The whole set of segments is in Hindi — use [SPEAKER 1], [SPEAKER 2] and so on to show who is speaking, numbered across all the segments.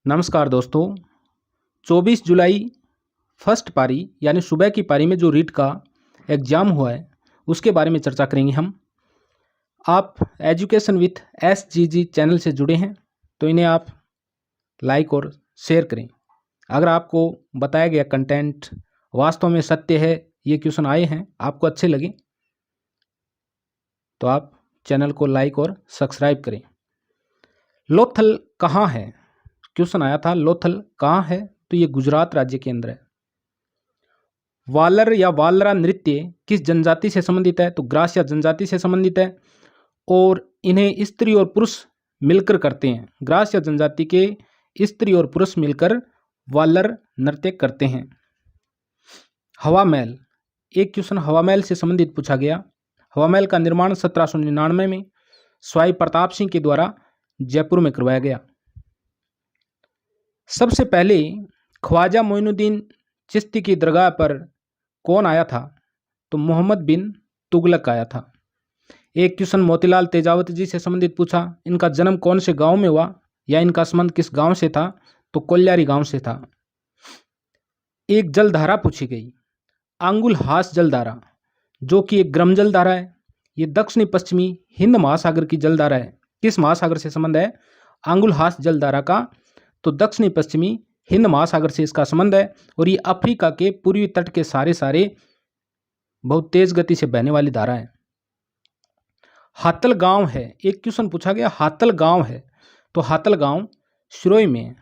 [SPEAKER 1] नमस्कार दोस्तों। 24 जुलाई फर्स्ट पारी यानी सुबह की पारी में जो रीट का एग्ज़ाम हुआ है उसके बारे में चर्चा करेंगे हम। आप एजुकेशन विथ SGG चैनल से जुड़े हैं तो इन्हें आप लाइक और शेयर करें। अगर आपको बताया गया कंटेंट वास्तव में सत्य है, ये क्वेश्चन आए हैं, आपको अच्छे लगे तो आप चैनल को लाइक और सब्सक्राइब करें। लोथल कहाँ है? क्वेश्चन आया था, लोथल कहाँ है? तो ये गुजरात राज्य के अंदर है। वालर या वालरा नृत्य किस जनजाति से संबंधित है? तो ग्रास्य जनजाति से संबंधित है और इन्हें स्त्री और पुरुष मिलकर करते हैं। ग्रास्य जनजाति के स्त्री और पुरुष मिलकर वालर नृत्य करते हैं। हवा महल, एक क्वेश्चन हवा महल से संबंधित पूछा गया। हवा महल का निर्माण 1799 में स्वाई प्रताप सिंह के द्वारा जयपुर में करवाया गया। सबसे पहले ख्वाजा मोइनुद्दीन चिश्ती की दरगाह पर कौन आया था? तो मोहम्मद बिन तुगलक आया था। एक क्वेश्चन मोतीलाल तेजावत जी से संबंधित पूछा, इनका जन्म कौन से गांव में हुआ या इनका संबंध किस गांव से था? तो कोल्यारी गांव से था। एक जलधारा पूछी गई, आंगुलहास जलधारा, जो कि एक ग्रम जलधारा है। ये दक्षिणी पश्चिमी हिंद महासागर की जलधारा है। किस महासागर से संबंध है आंगुलहास जलधारा का? तो दक्षिणी पश्चिमी हिंद महासागर से इसका संबंध है और ये अफ्रीका के पूर्वी तट के सारे बहुत तेज गति से बहने वाली धारा है। हातल गांव है, एक क्वेश्चन पूछा गया, हातल गांव है तो हातल गांव सिरोही में है।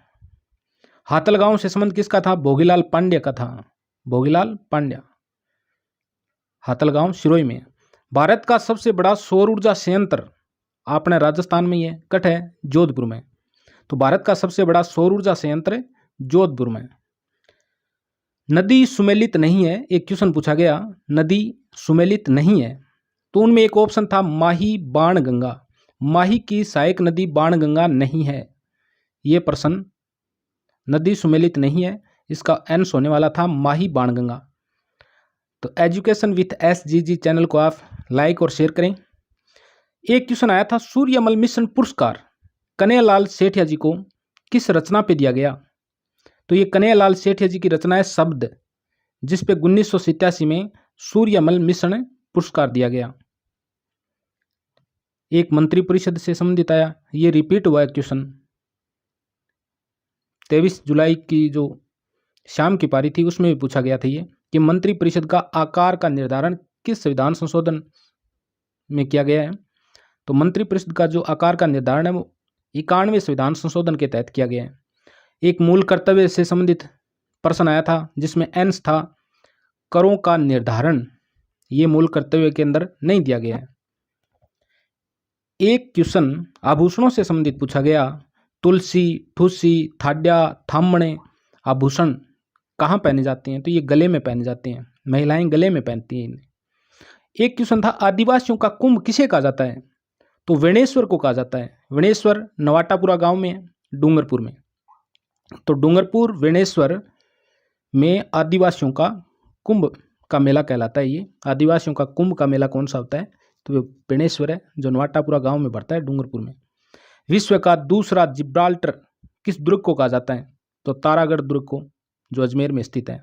[SPEAKER 1] हातल गांव से संबंध किसका था? भोगीलाल पांड्या का था। भोगीलाल पांड्या। हातल गांव सिरोही में। भारत का सबसे बड़ा सौर ऊर्जा संयंत्र अपने राजस्थान में ही है, कट है जोधपुर में। तो भारत का सबसे बड़ा सौर ऊर्जा संयंत्र जोधपुर में। नदी सुमेलित नहीं है, एक क्वेश्चन पूछा गया, नदी सुमेलित नहीं है तो उनमें एक ऑप्शन था माही बाणगंगा। माही की सहायक नदी बाणगंगा नहीं है। ये प्रश्न नदी सुमेलित नहीं है, इसका आंसर होने वाला था माही बाणगंगा। तो एजुकेशन विथ SGG चैनल को आप लाइक और शेयर करें। एक क्वेश्चन आया था, सूर्यमल मिशन पुरस्कार कन्हैयालाल सेठिया जी को किस रचना पे दिया गया? तो ये कन्हैयालाल सेठिया जी की रचना है शब्द, जिस पे 1987 में सूर्यमल मिशन पुरस्कार दिया गया। एक मंत्री परिषद से संबंधित आया, ये रिपीट हुआ है क्वेश्चन। 23 जुलाई की जो शाम की पारी थी उसमें भी पूछा गया था ये कि मंत्री परिषद का आकार का निर्धारण किस संविधान संशोधन में किया गया है? तो मंत्री परिषद का जो आकार का निर्धारण है वो 91वें संविधान संशोधन के तहत किया गया है। एक मूल कर्तव्य से संबंधित प्रश्न आया था जिसमें एंस था करों का निर्धारण, ये मूल कर्तव्य के अंदर नहीं दिया गया है। एक क्वेश्चन आभूषणों से संबंधित पूछा गया, तुलसी, ठूसी, थाड्या, थामणे आभूषण कहाँ पहने जाते हैं? तो ये गले में पहने जाते हैं, महिलाएं गले में पहनती हैं इन्हें। एक क्वेश्चन था, आदिवासियों का कुंभ किसे कहा जाता है? तो वेणेश्वर को कहा जाता है। वेणेश्वर नवाटापुरा गांव में है, डूंगरपुर में। तो डूंगरपुर वेणेश्वर में आदिवासियों का कुंभ का मेला कहलाता है। ये आदिवासियों का कुंभ का मेला कौन सा होता है? तो वेणेश्वर है जो नवाटापुरा गांव में पड़ता है, डूंगरपुर में। विश्व का दूसरा जिब्राल्टर किस दुर्ग को कहा जाता है? तो तारागढ़ दुर्ग को, जो अजमेर में स्थित है।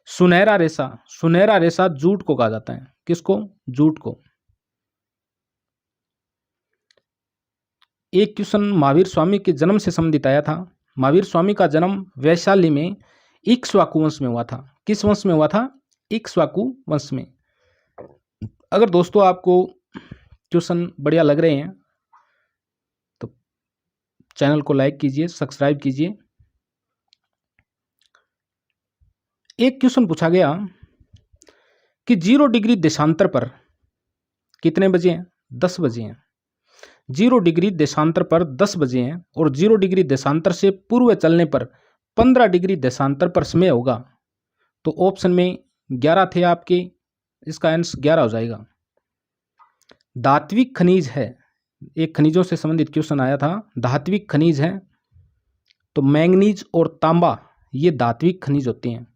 [SPEAKER 1] सुनहरा रेशा, सुनहरा रेशा जूट को कहा जाता है। किसको? जूट को। एक क्वेश्चन महावीर स्वामी के जन्म से संबंधित आया था। महावीर स्वामी का जन्म वैशाली में इक्ष्वाकु वंश में हुआ था। किस वंश में हुआ था? इक्ष्वाकु वंश में। अगर दोस्तों आपको क्वेश्चन बढ़िया लग रहे हैं तो चैनल को लाइक कीजिए, सब्सक्राइब कीजिए। एक क्वेश्चन पूछा गया कि 0 डिग्री देशांतर पर कितने बजे हैं? 10 बजे हैं। 0 डिग्री देशांतर पर 10 बजे हैं और 0 डिग्री देशांतर से पूर्व चलने पर 15 डिग्री देशांतर पर समय होगा। तो ऑप्शन में 11 थे आपके, इसका आंसर 11 हो जाएगा। धात्विक खनिज है, एक खनिजों से संबंधित क्वेश्चन आया था। धात्विक खनिज है तो मैंगनीज और तांबा ये धात्विक खनिज होते हैं,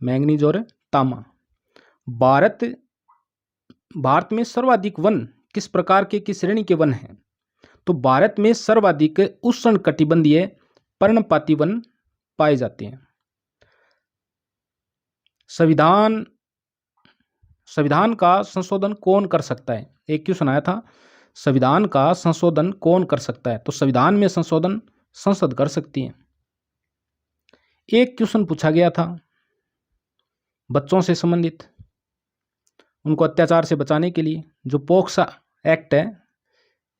[SPEAKER 1] मैंगनीज और तांबा। भारत में सर्वाधिक वन किस प्रकार के, किस श्रेणी के वन हैं? तो भारत में सर्वाधिक उष्ण कटिबंधीय पर्णपाती वन पाए जाते हैं। संविधान का संशोधन कौन कर सकता है? एक क्वेश्चन आया था, संविधान का संशोधन कौन कर सकता है? तो संविधान में संशोधन संसद कर सकती है। एक क्वेश्चन पूछा गया था बच्चों से संबंधित, उनको अत्याचार से बचाने के लिए जो पोक्सा एक्ट है,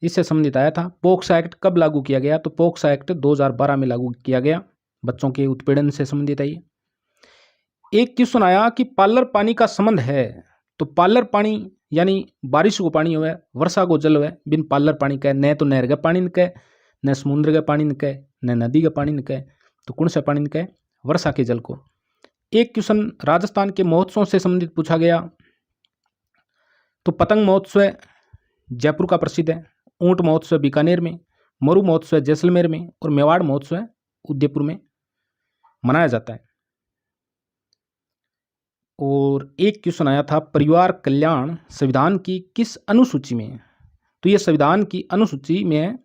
[SPEAKER 1] इससे संबंधित आया था। पोक्सा एक्ट कब लागू किया गया? तो पोक्सा एक्ट 2012 में लागू किया गया, बच्चों के उत्पीड़न से संबंधित है ये। एक क्वेश्चन आया कि पार्लर पानी का संबंध है, तो पार्लर पानी यानी बारिश को पानी हुआ, वर्षा को जल हुआ, बिन पार्लर पानी का न तो नहर का पानी निकले, न समुद्र का पानी निकले, न नदी का पानी निकले, तो कौन सा पानी निकले? वर्षा के जल को। एक क्वेश्चन राजस्थान के महोत्सव से संबंधित पूछा गया, तो पतंग महोत्सव जयपुर का प्रसिद्ध है, ऊंट महोत्सव बीकानेर में, मरु महोत्सव जैसलमेर में और मेवाड़ महोत्सव उदयपुर में मनाया जाता है। और एक क्वेश्चन आया था परिवार कल्याण संविधान की किस अनुसूची में है? तो ये संविधान की अनुसूची में है।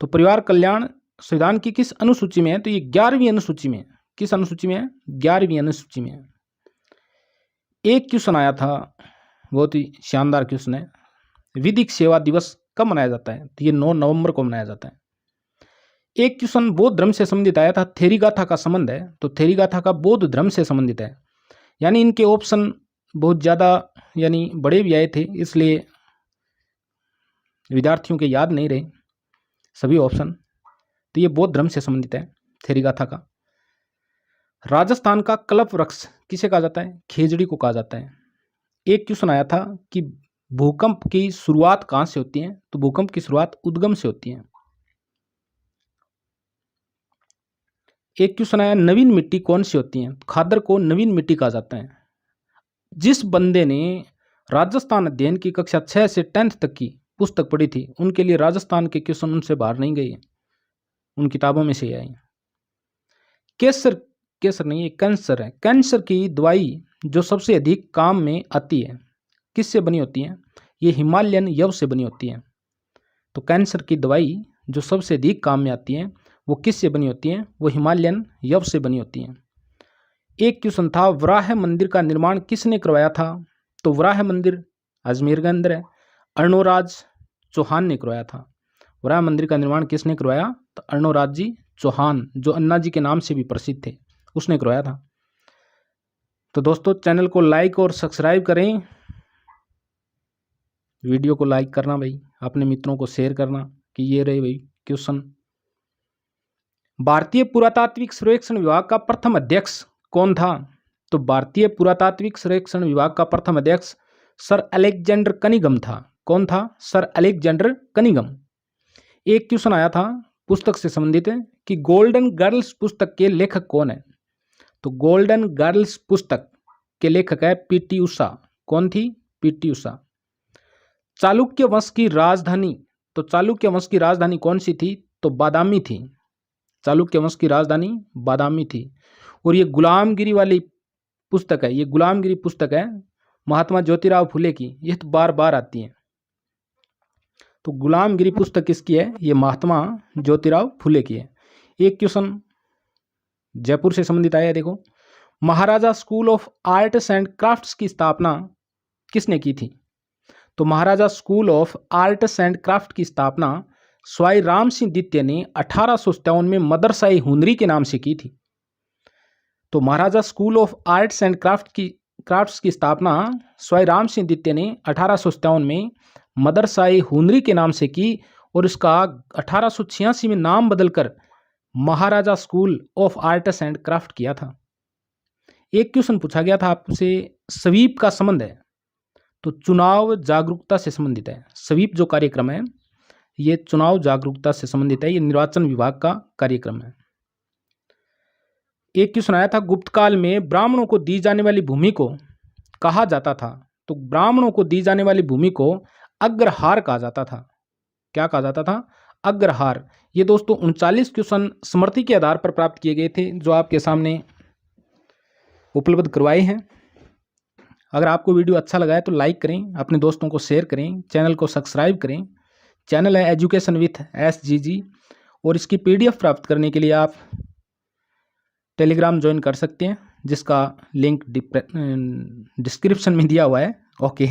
[SPEAKER 1] तो परिवार कल्याण संविधान की किस अनुसूची में है? तो ये 11वीं अनुसूची में है। किस अनुसूची में है? 11वीं अनुसूची में है। एक क्वेश्चन आया था, बहुत ही शानदार क्वेश्चन है, विधिक सेवा दिवस कब मनाया जाता है? तो ये 9 नवंबर को मनाया जाता है। एक क्वेश्चन बौद्ध धर्म से संबंधित आया था, थेरीगाथा का संबंध है, तो थेरीगाथा का बौद्ध धर्म से संबंधित है। यानी इनके ऑप्शन बहुत ज़्यादा यानी बड़े भी आए थे, इसलिए विद्यार्थियों के याद नहीं रहे सभी ऑप्शन। तो ये बौद्ध धर्म से संबंधित है थेरीगाथा का। राजस्थान का कल्प वृक्ष किसे कहा जाता है? खेजड़ी को कहा जाता है। एक क्वेश्चन आया था कि भूकंप की शुरुआत कहाँ से होती है? तो भूकंप की शुरुआत उद्गम से होती है। एक क्वेश्चन आया नवीन मिट्टी कौन सी होती है? खादर को नवीन मिट्टी कहा जाता है। जिस बंदे ने राजस्थान अध्ययन की कक्षा 6 से 10th तक की पुस्तक पढ़ी थी, उनके लिए राजस्थान के क्वेश्चन उनसे बाहर नहीं गए, उन किताबों में से ही आए। कैंसर नहीं, ये कैंसर है। कैंसर की दवाई जो सबसे अधिक काम में आती है किससे बनी होती है? ये हिमालयन यव से बनी होती है। तो कैंसर की दवाई जो सबसे अधिक काम में आती है वो किससे बनी होती है? वो हिमालयन यव से बनी होती है। एक क्वेश्चन था वराह मंदिर का निर्माण किसने करवाया था? तो वराह मंदिर अजमेर के अंदर है, अर्णोराज चौहान ने करवाया था। वराह मंदिर का निर्माण किसने करवाया? तो अर्णोराज जी चौहान, जो अन्ना जी के नाम से भी प्रसिद्ध थे, उसने करवाया था। तो दोस्तों चैनल को लाइक और सब्सक्राइब करें, वीडियो को लाइक करना भाई, अपने मित्रों को शेयर करना कि ये रहे भाई क्वेश्चन। भारतीय पुरातात्विक सर्वेक्षण विभाग का प्रथम अध्यक्ष कौन था? तो भारतीय पुरातात्विक सर्वेक्षण विभाग का प्रथम अध्यक्ष सर अलेक्जेंडर कनिंघम था। कौन था? Sir Alexander Cunningham. एक क्वेश्चन आया था पुस्तक से संबंधित है कि गोल्डन गर्ल्स पुस्तक के लेखक कौन है? तो गोल्डन गर्ल्स पुस्तक के लेखक है पीटी उषा। कौन थी? पीटी उषा। चालुक्य वंश की राजधानी, तो चालुक्य वंश की राजधानी कौन सी थी? तो बादामी थी। चालुक्य वंश की राजधानी बादामी थी। और ये गुलामगिरी वाली पुस्तक है, ये गुलामगिरी पुस्तक है महात्मा ज्योतिराव फुले की, ये तो बार बार आती है। तो गुलामगिरी पुस्तक किसकी है? ये महात्मा ज्योतिराव फुले की है। एक क्वेश्चन जयपुर से संबंधित आया है, देखो, Maharaja school of arts and crafts की स्थापना किसने की थी? तो Maharaja school of arts and craft की स्थापना स्वाई राम सिंह द्वितीय ने 1857 में मदरसा-ए हुनरी के नाम से की थी। तो Maharaja school of arts and crafts की स्थापना स्वाई राम सिंह द्वितीय ने 1857 में मदरसा-ए हुनरी के नाम से की और इसका 1886 में नाम बदलकर Maharaja school of arts and craft किया था। एक क्वेश्चन पूछा गया था आपसे, स्वीप का संबंध है, तो चुनाव जागरूकता से संबंधित है। स्वीप जो कार्यक्रम है ये चुनाव जागरूकता से संबंधित है, ये निर्वाचन विभाग का कार्यक्रम है। एक क्वेश्चन आया था गुप्त काल में ब्राह्मणों को दी जाने वाली भूमि को कहा जाता था? तो ब्राह्मणों को दी जाने वाली भूमि को अग्रहार कहा जाता था। क्या कहा जाता था? अग्रहार। ये दोस्तों 39 क्वेश्चन स्मृति के आधार पर प्राप्त किए गए थे, जो आपके सामने उपलब्ध करवाए हैं। अगर आपको वीडियो अच्छा लगा है तो लाइक करें, अपने दोस्तों को शेयर करें, चैनल को सब्सक्राइब करें। चैनल है एजुकेशन विथ SGG और इसकी PDF प्राप्त करने के लिए आप टेलीग्राम ज्वाइन कर सकते हैं, जिसका लिंक डिस्क्रिप्शन में दिया हुआ है। ओके।